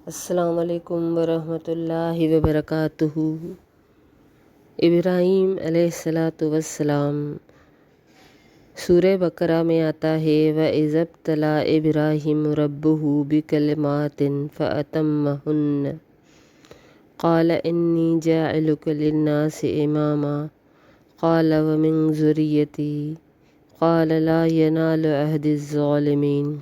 السلام علیکم ورحمۃ اللہ وبرکاتہ۔ ابراہیم علیہ السلام سورہ بقرہ میں آتا ہے وَإِذِ ابْتَلَىٰ إِبْرَاهِيمُ رَبُّهُ بِكَلِمَاتٍ فَأَتَمَّهُنَّ قَالَ إِنِّي جَاعِلُكَ لِلنَّاسِ إِمَامًا قَالَ وَمِن ذُرِّيَّتِي قَالَ لَا يَنَالُ عَهْدِي الظَّالِمِينَ۔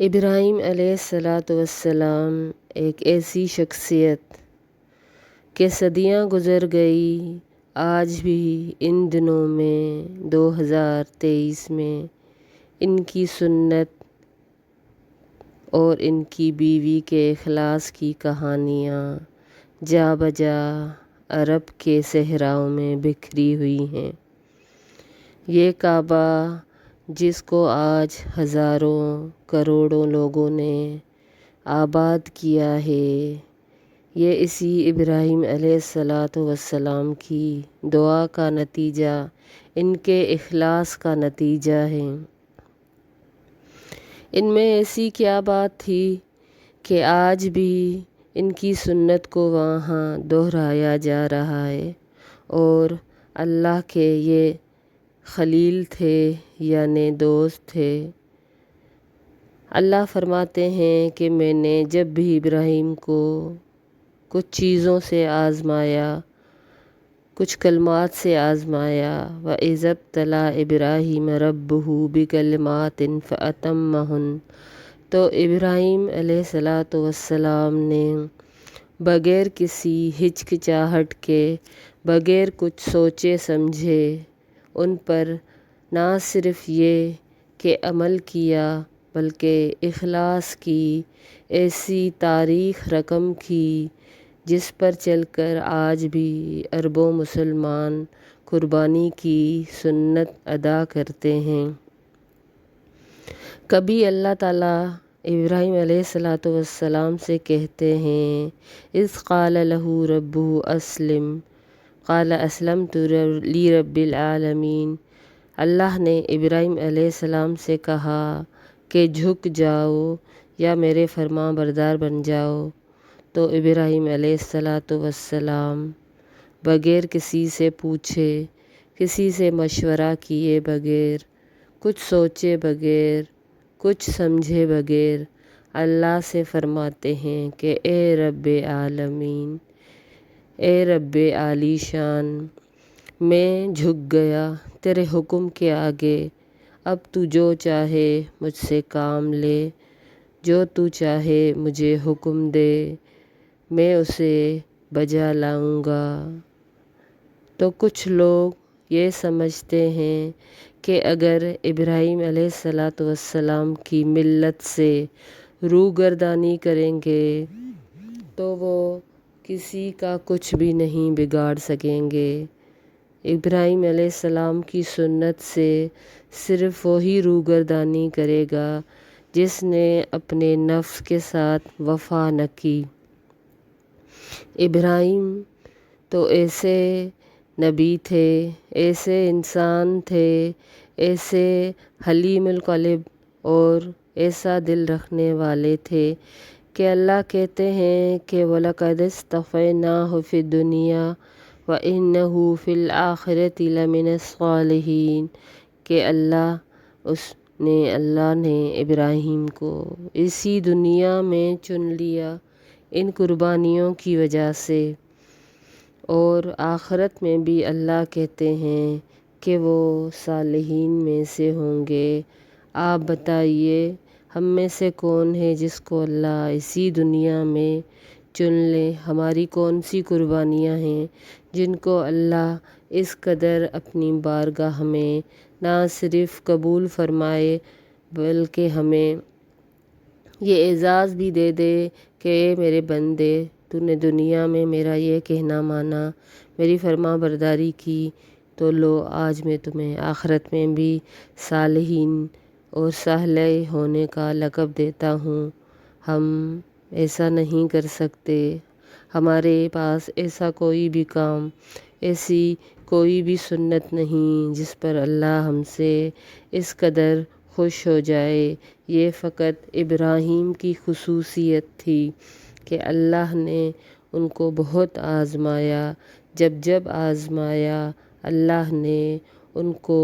ابراہیم علیہ السلام ایک ایسی شخصیت کہ صدیاں گزر گئی، آج بھی ان دنوں میں 2023 میں ان کی سنت اور ان کی بیوی کے اخلاص کی کہانیاں جا بجا عرب کے صحراؤں میں بکھری ہوئی ہیں۔ یہ کعبہ جس کو آج ہزاروں کروڑوں لوگوں نے آباد کیا ہے، یہ اسی ابراہیم علیہ السلام کی دعا کا نتیجہ، ان کے اخلاص کا نتیجہ ہے۔ ان میں ایسی کیا بات تھی کہ آج بھی ان کی سنت کو وہاں دہرایا جا رہا ہے، اور اللہ کے یہ خلیل تھے یعنی دوست تھے۔ اللہ فرماتے ہیں کہ میں نے جب بھی ابراہیم کو کچھ چیزوں سے آزمایا، کچھ کلمات سے آزمایا، وَإِذِ ابْتَلَىٰ إِبْرَاهِيمَ رَبُّهُ بِكَلِمَاتٍ فَأَتَمَّهُنَّ، تو ابراہیم علیہ السلام نے بغیر کسی ہچکچاہٹ کے، بغیر کچھ سوچے سمجھے ان پر نہ صرف یہ کہ عمل کیا بلکہ اخلاص کی ایسی تاریخ رقم کی جس پر چل کر آج بھی اربوں مسلمان قربانی کی سنت ادا کرتے ہیں۔ کبھی اللہ تعالیٰ ابراہیم علیہ السلام سے کہتے ہیں اذ قال له ربه اسلم قال اسلمت لرب العالمین۔ اللہ نے ابراہیم علیہ السلام سے کہا کہ جھک جاؤ یا میرے فرما بردار بن جاؤ، تو ابراہیم علیہ السلام بغیر کسی سے پوچھے، کسی سے مشورہ کیے بغیر، کچھ سوچے بغیر، کچھ سمجھے بغیر اللہ سے فرماتے ہیں کہ اے رب عالمین، اے رب عالی شان، میں جھک گیا تیرے حکم کے آگے، اب تو جو چاہے مجھ سے کام لے، جو تو چاہے مجھے حکم دے، میں اسے بجا لاؤں گا۔ تو کچھ لوگ یہ سمجھتے ہیں کہ اگر ابراہیم علیہ السلام کی ملت سے روگردانی کریں گے تو وہ کسی کا کچھ بھی نہیں بگاڑ سکیں گے۔ ابراہیم علیہ السلام کی سنت سے صرف وہی روگردانی کرے گا جس نے اپنے نفس کے ساتھ وفا نہ کی۔ ابراہیم تو ایسے نبی تھے، ایسے انسان تھے، ایسے حلیم القلب اور ایسا دل رکھنے والے تھے کہ اللہ کہتے ہیں کہ وَلَقَدِ اصْطَفَيْنَاهُ فِي الدُّنْيَا وَإِنَّهُ فِي الْآخِرَةِ لَمِنَ الصَّالِحِينَ، کہ اللہ نے ابراہیم کو اسی دنیا میں چن لیا ان قربانیوں کی وجہ سے، اور آخرت میں بھی اللہ کہتے ہیں کہ وہ صالحین میں سے ہوں گے۔ آپ بتائیے ہم میں سے کون ہے جس کو اللہ اسی دنیا میں چن لے؟ ہماری کون سی قربانیاں ہیں جن کو اللہ اس قدر اپنی بارگاہ میں نہ صرف قبول فرمائے بلکہ ہمیں یہ اعزاز بھی دے دے کہ اے میرے بندے، تو نے دنیا میں میرا یہ کہنا مانا، میری فرما برداری کی، تو لو آج میں تمہیں آخرت میں بھی صالحین اور صالح ہونے کا لقب دیتا ہوں۔ ہم ایسا نہیں کر سکتے، ہمارے پاس ایسا کوئی بھی کام، ایسی کوئی بھی سنت نہیں جس پر اللہ ہم سے اس قدر خوش ہو جائے۔ یہ فقط ابراہیم کی خصوصیت تھی کہ اللہ نے ان کو بہت آزمایا۔ جب آزمایا اللہ نے ان کو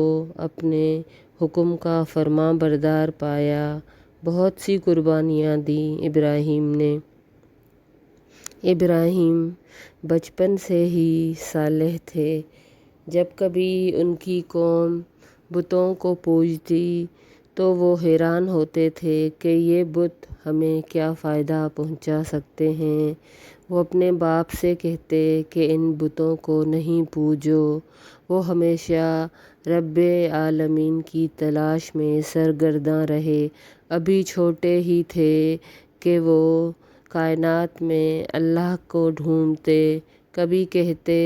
اپنے حکم کا فرمان بردار پایا۔ بہت سی قربانیاں دیں ابراہیم نے۔ ابراہیم بچپن سے ہی صالح تھے۔ جب کبھی ان کی قوم بتوں کو پوجتی تو وہ حیران ہوتے تھے کہ یہ بت ہمیں کیا فائدہ پہنچا سکتے ہیں۔ وہ اپنے باپ سے کہتے کہ ان بتوں کو نہیں پوجو۔ وہ ہمیشہ رب عالمین کی تلاش میں سرگرداں رہے۔ ابھی چھوٹے ہی تھے کہ وہ کائنات میں اللہ کو ڈھونڈتے۔ کبھی کہتے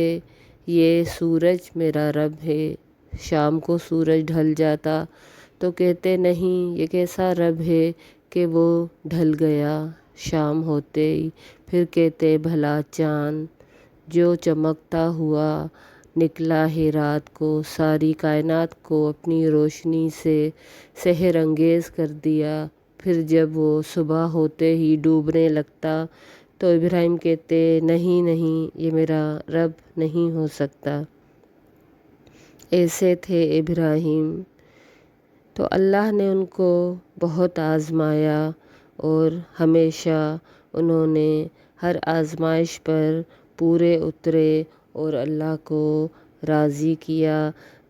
یہ سورج میرا رب ہے۔ شام کو سورج ڈھل جاتا تو کہتے نہیں یہ کیسا رب ہے کہ وہ ڈھل گیا۔ شام ہوتے ہی پھر کہتے بھلا چاند جو چمکتا ہوا نکلا ہے رات کو، ساری کائنات کو اپنی روشنی سے سحر انگیز کر دیا۔ پھر جب وہ صبح ہوتے ہی ڈوبنے لگتا تو ابراہیم کہتے نہیں یہ میرا رب نہیں ہو سکتا۔ ایسے تھے ابراہیم۔ تو اللہ نے ان کو بہت آزمایا اور ہمیشہ انہوں نے ہر آزمائش پر پورے اترے اور اللہ کو راضی کیا۔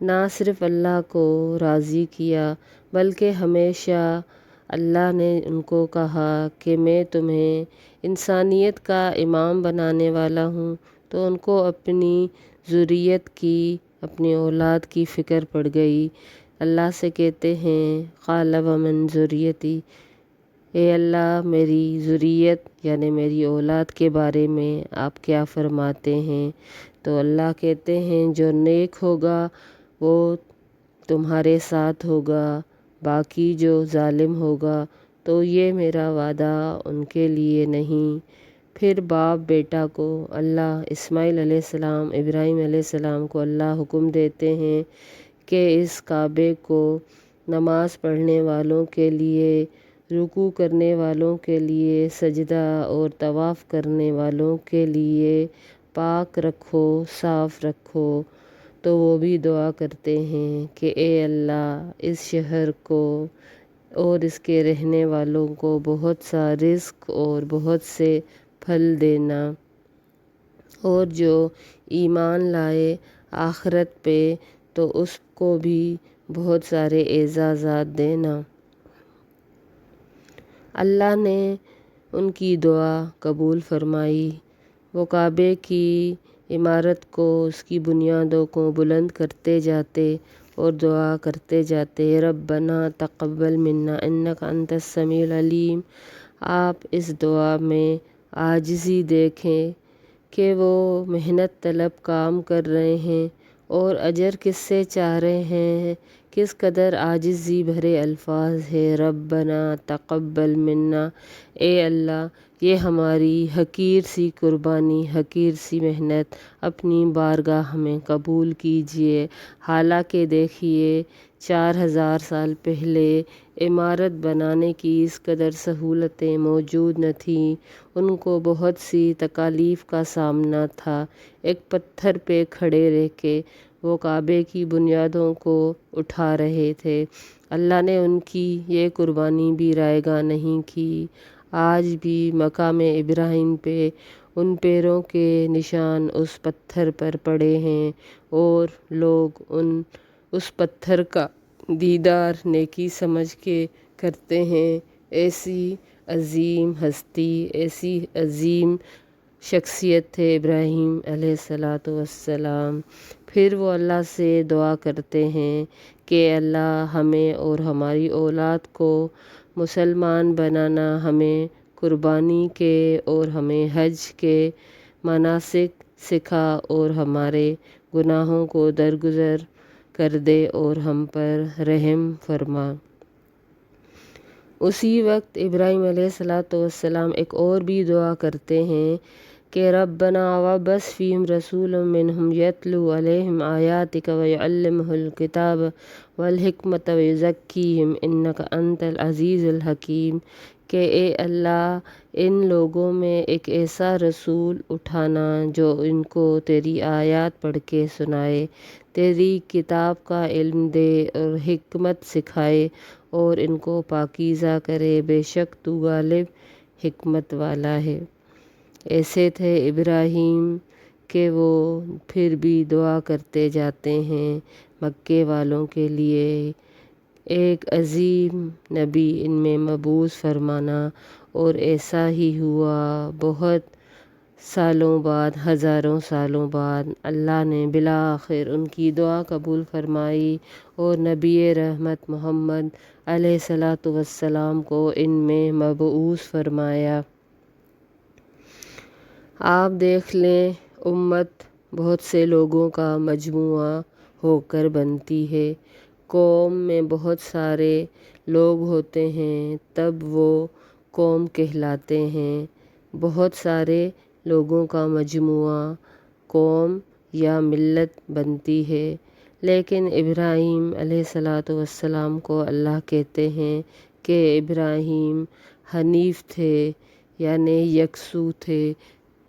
نہ صرف اللہ کو راضی کیا بلکہ ہمیشہ اللہ نے ان کو کہا کہ میں تمہیں انسانیت کا امام بنانے والا ہوں۔ تو ان کو اپنی ذریت کی، اپنی اولاد کی فکر پڑ گئی۔ اللہ سے کہتے ہیں قال ومن ذریتی، اے اللہ میری ذریت یعنی میری اولاد کے بارے میں آپ کیا فرماتے ہیں؟ تو اللہ کہتے ہیں جو نیک ہوگا وہ تمہارے ساتھ ہوگا، باقی جو ظالم ہوگا تو یہ میرا وعدہ ان کے لیے نہیں۔ پھر باپ بیٹا کو اللہ اسماعیل علیہ السلام، ابراہیم علیہ السلام کو اللہ حکم دیتے ہیں کہ اس کعبے کو نماز پڑھنے والوں کے لیے، رکوع کرنے والوں کے لیے، سجدہ اور طواف کرنے والوں کے لیے پاک رکھو، صاف رکھو۔ تو وہ بھی دعا کرتے ہیں کہ اے اللہ اس شہر کو اور اس کے رہنے والوں کو بہت سا رزق اور بہت سے پھل دینا، اور جو ایمان لائے آخرت پہ تو اس کو بھی بہت سارے اعزازات دینا۔ اللہ نے ان کی دعا قبول فرمائی۔ وہ کعبے کی عمارت کو، اس کی بنیادوں کو بلند کرتے جاتے اور دعا کرتے جاتے ربنا تقبل منا انک انت السمیع العلیم۔ آپ اس دعا میں عاجزی دیکھیں کہ وہ محنت طلب کام کر رہے ہیں اور اجر کس سے چاہ رہے ہیں، کس قدر عاجزی بھرے الفاظ ہے ربنا تقبل منا۔ اے اللہ یہ ہماری حقیر سی قربانی، حقیر سی محنت اپنی بارگاہ میں قبول کیجیے۔ حالانکہ دیکھیے 4000 سال پہلے عمارت بنانے کی اس قدر سہولتیں موجود نہ تھیں، ان کو بہت سی تکالیف کا سامنا تھا۔ ایک پتھر پہ کھڑے رہ کے وہ کعبے کی بنیادوں کو اٹھا رہے تھے۔ اللہ نے ان کی یہ قربانی بھی رائیگاں نہیں کی۔ آج بھی مقام ابراہیم پہ ان پیروں کے نشان اس پتھر پر پڑے ہیں اور لوگ اس پتھر کا دیدار نیکی سمجھ کے کرتے ہیں۔ ایسی عظیم ہستی، ایسی عظیم شخصیت تھے ابراہیم علیہ السلام۔ پھر وہ اللہ سے دعا کرتے ہیں کہ اللہ ہمیں اور ہماری اولاد کو مسلمان بنانا، ہمیں قربانی کے اور ہمیں حج کے مناسک سکھا اور ہمارے گناہوں کو درگزر کر دے اور ہم پر رحم فرما۔ اسی وقت ابراہیم علیہ السلام ایک اور بھی دعا کرتے ہیں کہ ربنا وابعث فیہم رسولا منہم یتلو علیہم آیاتک ویعلمہم الکتاب والحکمت ویزکیہم انک انت العزیز الحکیم، کہ اے اللہ ان لوگوں میں ایک ایسا رسول اٹھانا جو ان کو تیری آیات پڑھ کے سنائے، تیری کتاب کا علم دے اور حکمت سکھائے اور ان کو پاکیزہ کرے، بے شک تو غالب حکمت والا ہے۔ ایسے تھے ابراہیم کہ وہ پھر بھی دعا کرتے جاتے ہیں مکے والوں کے لیے، ایک عظیم نبی ان میں مبعوث فرمانا، اور ایسا ہی ہوا۔ بہت سالوں بعد، ہزاروں سالوں بعد اللہ نے بالآخر ان کی دعا قبول فرمائی اور نبی رحمت محمد علیہ الصلوۃ والسلام کو ان میں مبعوث فرمایا۔ آپ دیکھ لیں، امت بہت سے لوگوں کا مجموعہ ہو کر بنتی ہے۔ قوم میں بہت سارے لوگ ہوتے ہیں تب وہ قوم کہلاتے ہیں۔ بہت سارے لوگوں کا مجموعہ قوم یا ملت بنتی ہے، لیکن ابراہیم علیہ الصلوۃ والسلام کو اللہ کہتے ہیں کہ ابراہیم حنیف تھے، یعنی یکسو تھے،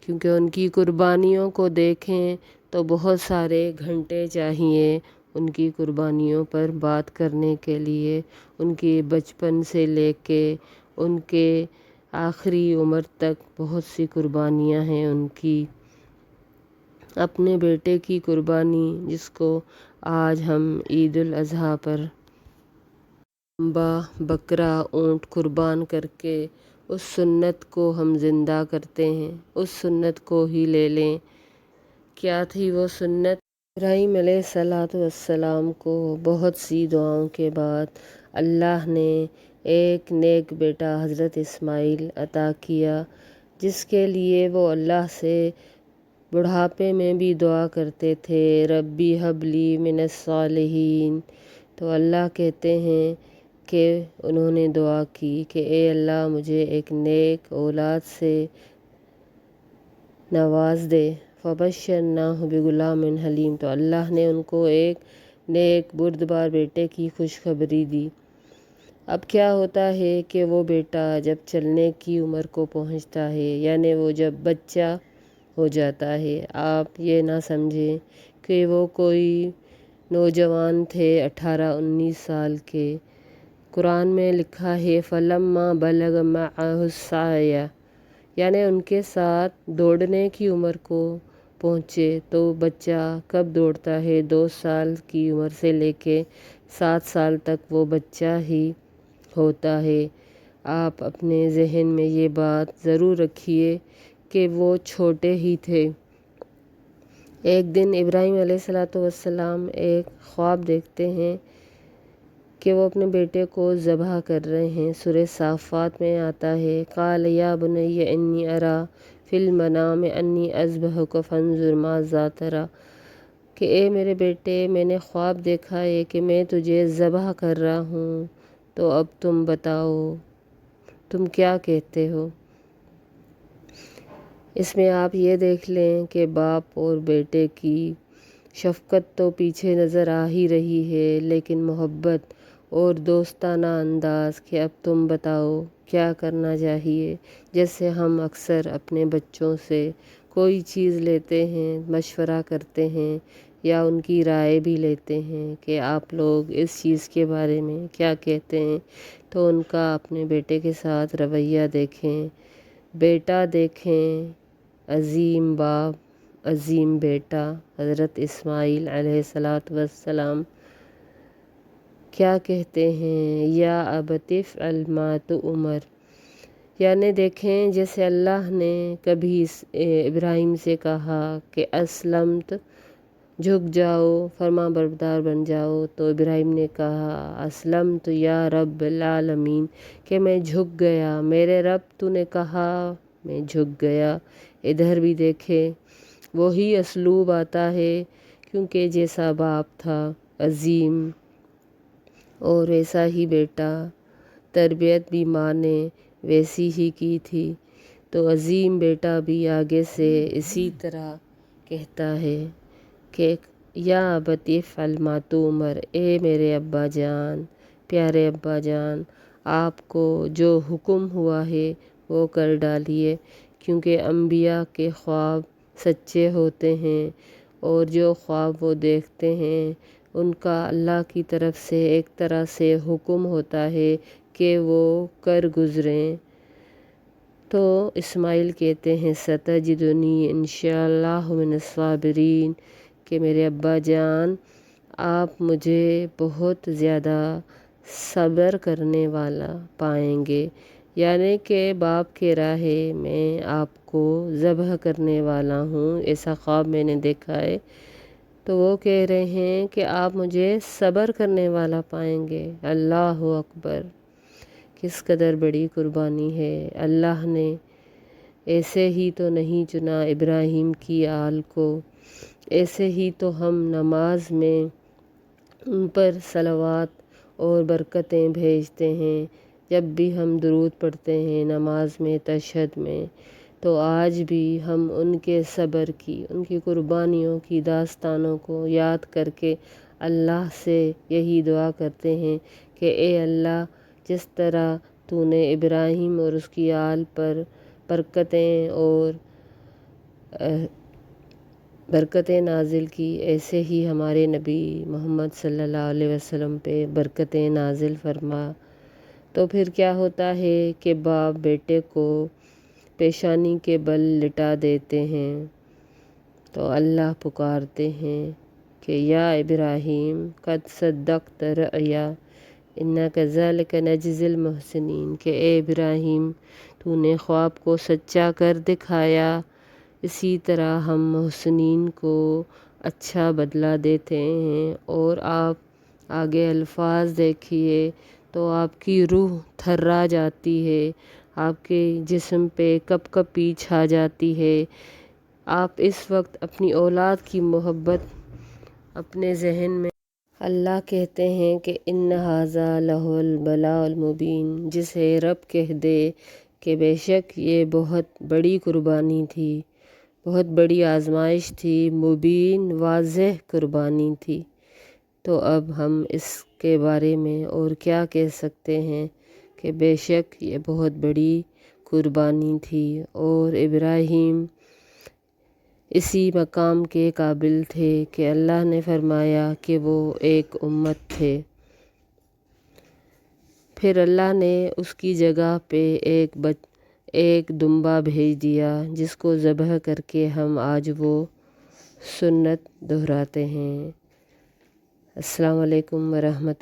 کیونکہ ان کی قربانیوں کو دیکھیں تو بہت سارے گھنٹے چاہیے ان کی قربانیوں پر بات کرنے کے لیے۔ ان کے بچپن سے لے کے ان کے آخری عمر تک بہت سی قربانیاں ہیں ان کی۔ اپنے بیٹے کی قربانی، جس کو آج ہم عید الاضحیٰ پر بکرا، اونٹ قربان کر کے اس سنت کو ہم زندہ کرتے ہیں، اس سنت کو ہی لے لیں۔ کیا تھی وہ سنت؟ ابراہیم علیہ الصلوۃ والسلام کو بہت سی دعاؤں کے بعد اللہ نے ایک نیک بیٹا حضرت اسماعیل عطا کیا، جس کے لیے وہ اللہ سے بڑھاپے میں بھی دعا کرتے تھے، ربی ہب لی من الصالحین۔ تو اللہ کہتے ہیں کہ انہوں نے دعا کی کہ اے اللہ مجھے ایک نیک اولاد سے نواز دے، فبشرناہ بغلام حلیم۔ تو اللہ نے ان کو ایک نیک بردبار بیٹے کی خوشخبری دی۔ اب کیا ہوتا ہے کہ وہ بیٹا جب چلنے کی عمر کو پہنچتا ہے، یعنی وہ جب بچہ ہو جاتا ہے، آپ یہ نہ سمجھیں کہ وہ کوئی نوجوان تھے 18-19 سال کے۔ قرآن میں لکھا ہے فَلَمَّا بَلَغَ مَعَهُ السَّعْيَ، یعنی ان کے ساتھ دوڑنے کی عمر کو پہنچے۔ تو بچہ کب دوڑتا ہے؟ 2 سال کی عمر سے لے کے 7 سال تک وہ بچہ ہی ہوتا ہے۔ آپ اپنے ذہن میں یہ بات ضرور رکھیے کہ وہ چھوٹے ہی تھے۔ ایک دن ابراہیم علیہ الصلوۃ والسلام ایک خواب دیکھتے ہیں کہ وہ اپنے بیٹے کو ذبح کر رہے ہیں۔ سورہ صافات میں آتا ہے قال یا بنی انی اری فی المنام انی اذبحک فانظر ماذا تری، کہ اے میرے بیٹے میں نے خواب دیکھا ہے کہ میں تجھے ذبح کر رہا ہوں، تو اب تم بتاؤ تم کیا کہتے ہو۔ اس میں آپ یہ دیکھ لیں کہ باپ اور بیٹے کی شفقت تو پیچھے نظر آ ہی رہی ہے، لیکن محبت اور دوستانہ انداز کہ اب تم بتاؤ کیا کرنا چاہیے۔ جیسے ہم اکثر اپنے بچوں سے کوئی چیز لیتے ہیں، مشورہ کرتے ہیں یا ان کی رائے بھی لیتے ہیں کہ آپ لوگ اس چیز کے بارے میں کیا کہتے ہیں، تو ان کا اپنے بیٹے کے ساتھ رویہ دیکھیں۔ بیٹا دیکھیں، عظیم باپ، عظیم بیٹا حضرت اسماعیل علیہ الصلوۃ والسلام کیا کہتے ہیں، یا ابت افعل ما تؤمر، یعنی دیکھیں جیسے اللہ نے کبھی ابراہیم سے کہا کہ اسلمت، جھک جاؤ، فرما بردار بن جاؤ، تو ابراہیم نے کہا اسلمت یا رب العالمین، کہ میں جھک گیا، میرے رب تو نے کہا میں جھک گیا۔ ادھر بھی دیکھیں وہی اسلوب آتا ہے، کیونکہ جیسا باپ تھا عظیم اور ویسا ہی بیٹا، تربیت بھی ماں نے ویسی ہی کی تھی۔ تو عظیم بیٹا بھی آگے سے اسی طرح کہتا ہے کہ یا ابت افعل ما تؤمر، اے میرے ابا جان، پیارے ابا جان، آپ کو جو حکم ہوا ہے وہ کر ڈالیے، کیونکہ انبیاء کے خواب سچے ہوتے ہیں، اور جو خواب وہ دیکھتے ہیں ان کا اللہ کی طرف سے ایک طرح سے حکم ہوتا ہے کہ وہ کر گزریں۔ تو اسماعیل کہتے ہیں ستجدنی انشاءاللہ من الصابرین، کہ میرے ابا جان آپ مجھے بہت زیادہ صبر کرنے والا پائیں گے، یعنی کہ باپ کے راہ میں آپ کو ذبح کرنے والا ہوں، ایسا خواب میں نے دیکھا ہے۔ تو وہ کہہ رہے ہیں کہ آپ مجھے صبر کرنے والا پائیں گے۔ اللہ اکبر، کس قدر بڑی قربانی ہے۔ اللہ نے ایسے ہی تو نہیں چنا ابراہیم کی آل کو، ایسے ہی تو ہم نماز میں ان پر صلوات اور برکتیں بھیجتے ہیں جب بھی ہم درود پڑھتے ہیں نماز میں، تشہد میں۔ تو آج بھی ہم ان کے صبر کی، ان کی قربانیوں کی داستانوں کو یاد کر کے اللہ سے یہی دعا کرتے ہیں کہ اے اللہ، جس طرح تو نے ابراہیم اور اس کی آل پر برکتیں اور برکتیں نازل کی، ایسے ہی ہمارے نبی محمد صلی اللہ علیہ وسلم پہ برکتیں نازل فرما۔ تو پھر کیا ہوتا ہے کہ باپ بیٹے کو پیشانی کے بل لٹا دیتے ہیں، تو اللہ پکارتے ہیں کہ یا ابراہیم قد صدقت رؤیا انا کذالک نجزی المحسنین، کہ اے ابراہیم تو نے خواب کو سچا کر دکھایا، اسی طرح ہم محسنین کو اچھا بدلہ دیتے ہیں۔ اور آپ آگے الفاظ دیکھیے تو آپ کی روح تھرا جاتی ہے، آپ کے جسم پہ کپ کپی چھا جاتی ہے۔ آپ اس وقت اپنی اولاد کی محبت اپنے ذہن میں، اللہ کہتے ہیں کہ ان ھذا لہو البلاء المبین، جسے رب کہہ دے کہ بے شک یہ بہت بڑی قربانی تھی، بہت بڑی آزمائش تھی، مبین واضح قربانی تھی۔ تو اب ہم اس کے بارے میں اور کیا کہہ سکتے ہیں کہ بے شک یہ بہت بڑی قربانی تھی، اور ابراہیم اسی مقام کے قابل تھے کہ اللہ نے فرمایا کہ وہ ایک امت تھے۔ پھر اللہ نے اس کی جگہ پہ ایک دمبا بھیج دیا جس کو ذبح کر کے ہم آج وہ سنت دہراتے ہیں۔ السلام علیکم ورحمۃ اللہ۔